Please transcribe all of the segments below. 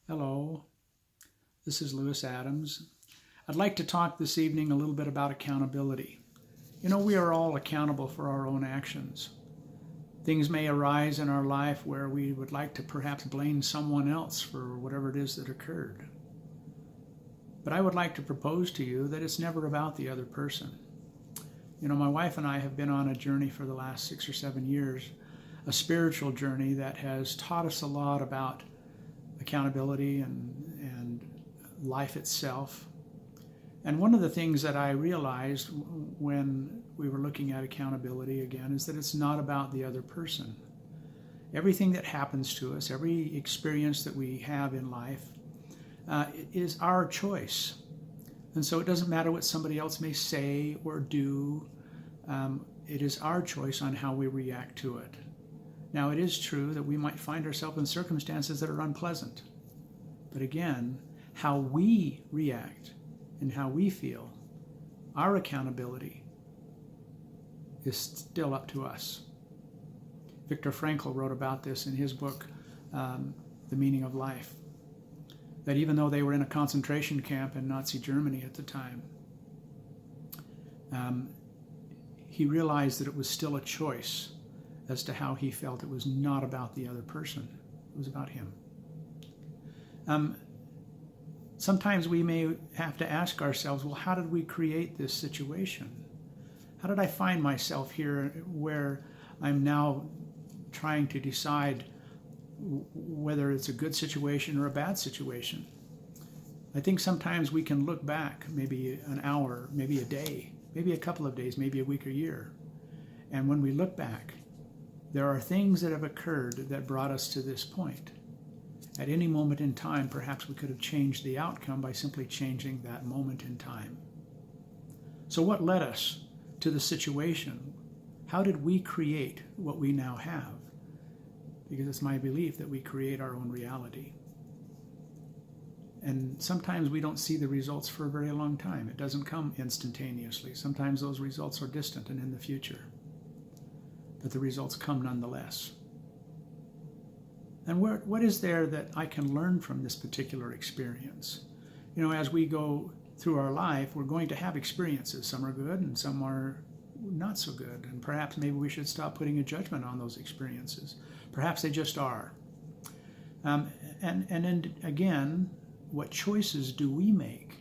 Hello, this is Lewis Adams. I'd like to talk this evening a little bit about accountability. You know, we are all accountable for our own actions. Things may arise in our life where we would like to perhaps blame someone else for whatever it is that occurred. But I would like to propose to you that it's never about the other person. You know, my wife and I have been on a journey for the last 6 or 7 years, a spiritual journey that has taught us a lot about accountability and life itself. And one of the things that I realized when we were looking at accountability again is that it's not about the other person. Everything that happens to us, every experience that we have in life, is our choice. And so it doesn't matter what somebody else may say or do. It is our choice on how we react to it. Now, it is true that we might find ourselves in circumstances that are unpleasant. But again, how we react and how we feel, our accountability is still up to us. Viktor Frankl wrote about this in his book, The Meaning of Life, that even though they were in a concentration camp in Nazi Germany at the time, he realized that it was still a choice as to how he felt. It was not about the other person. It was about him. Sometimes we may have to ask ourselves, well, how did we create this situation? How did I find myself here where I'm now trying to decide whether it's a good situation or a bad situation? I think sometimes we can look back, maybe an hour, maybe a day, maybe a couple of days, maybe a week or year. And when we look back, there are things that have occurred that brought us to this point. At any moment in time, perhaps we could have changed the outcome by simply changing that moment in time. So what led us to the situation? How did we create what we now have? Because it's my belief that we create our own reality. And sometimes we don't see the results for a very long time. It doesn't come instantaneously. Sometimes those results are distant and in the future. But the results come nonetheless. And what is there that I can learn from this particular experience? You know, as we go through our life, we're going to have experiences. Some are good and some are not so good. And perhaps maybe we should stop putting a judgment on those experiences. Perhaps they just are. And then again, what choices do we make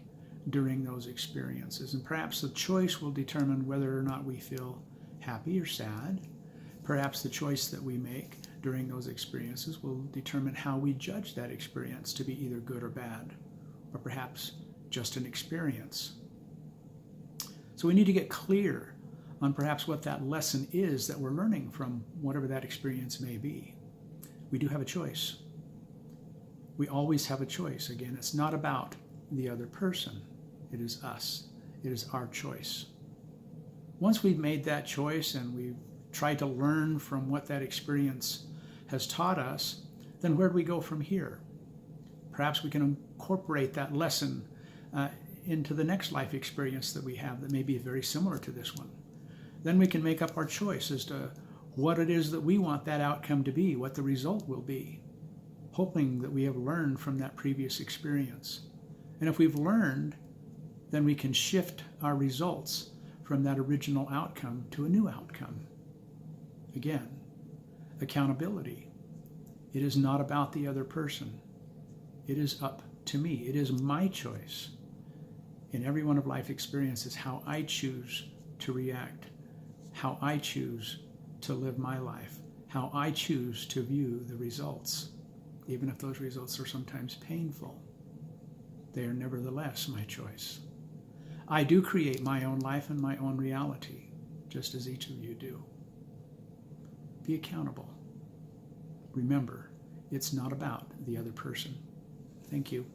during those experiences? And perhaps the choice will determine whether or not we feel happy or sad. Perhaps the choice that we make during those experiences will determine how we judge that experience to be either good or bad, or perhaps just an experience. So we need to get clear on perhaps what that lesson is that we're learning from whatever that experience may be. We do have a choice. We always have a choice. Again, it's not about the other person. It is us. It is our choice. Once we've made that choice and we've tried to learn from what that experience has taught us, then where do we go from here? Perhaps we can incorporate that lesson into the next life experience that we have that may be very similar to this one. Then we can make up our choice as to what it is that we want that outcome to be, what the result will be, hoping that we have learned from that previous experience. And if we've learned, then we can shift our results from that original outcome to a new outcome. Again, accountability. It is not about the other person. It is up to me. It is my choice in every one of life experiences how I choose to react, how I choose to live my life, how I choose to view the results. Even if those results are sometimes painful, they are nevertheless my choice. I do create my own life and my own reality, just as each of you do. Be accountable. Remember, it's not about the other person. Thank you.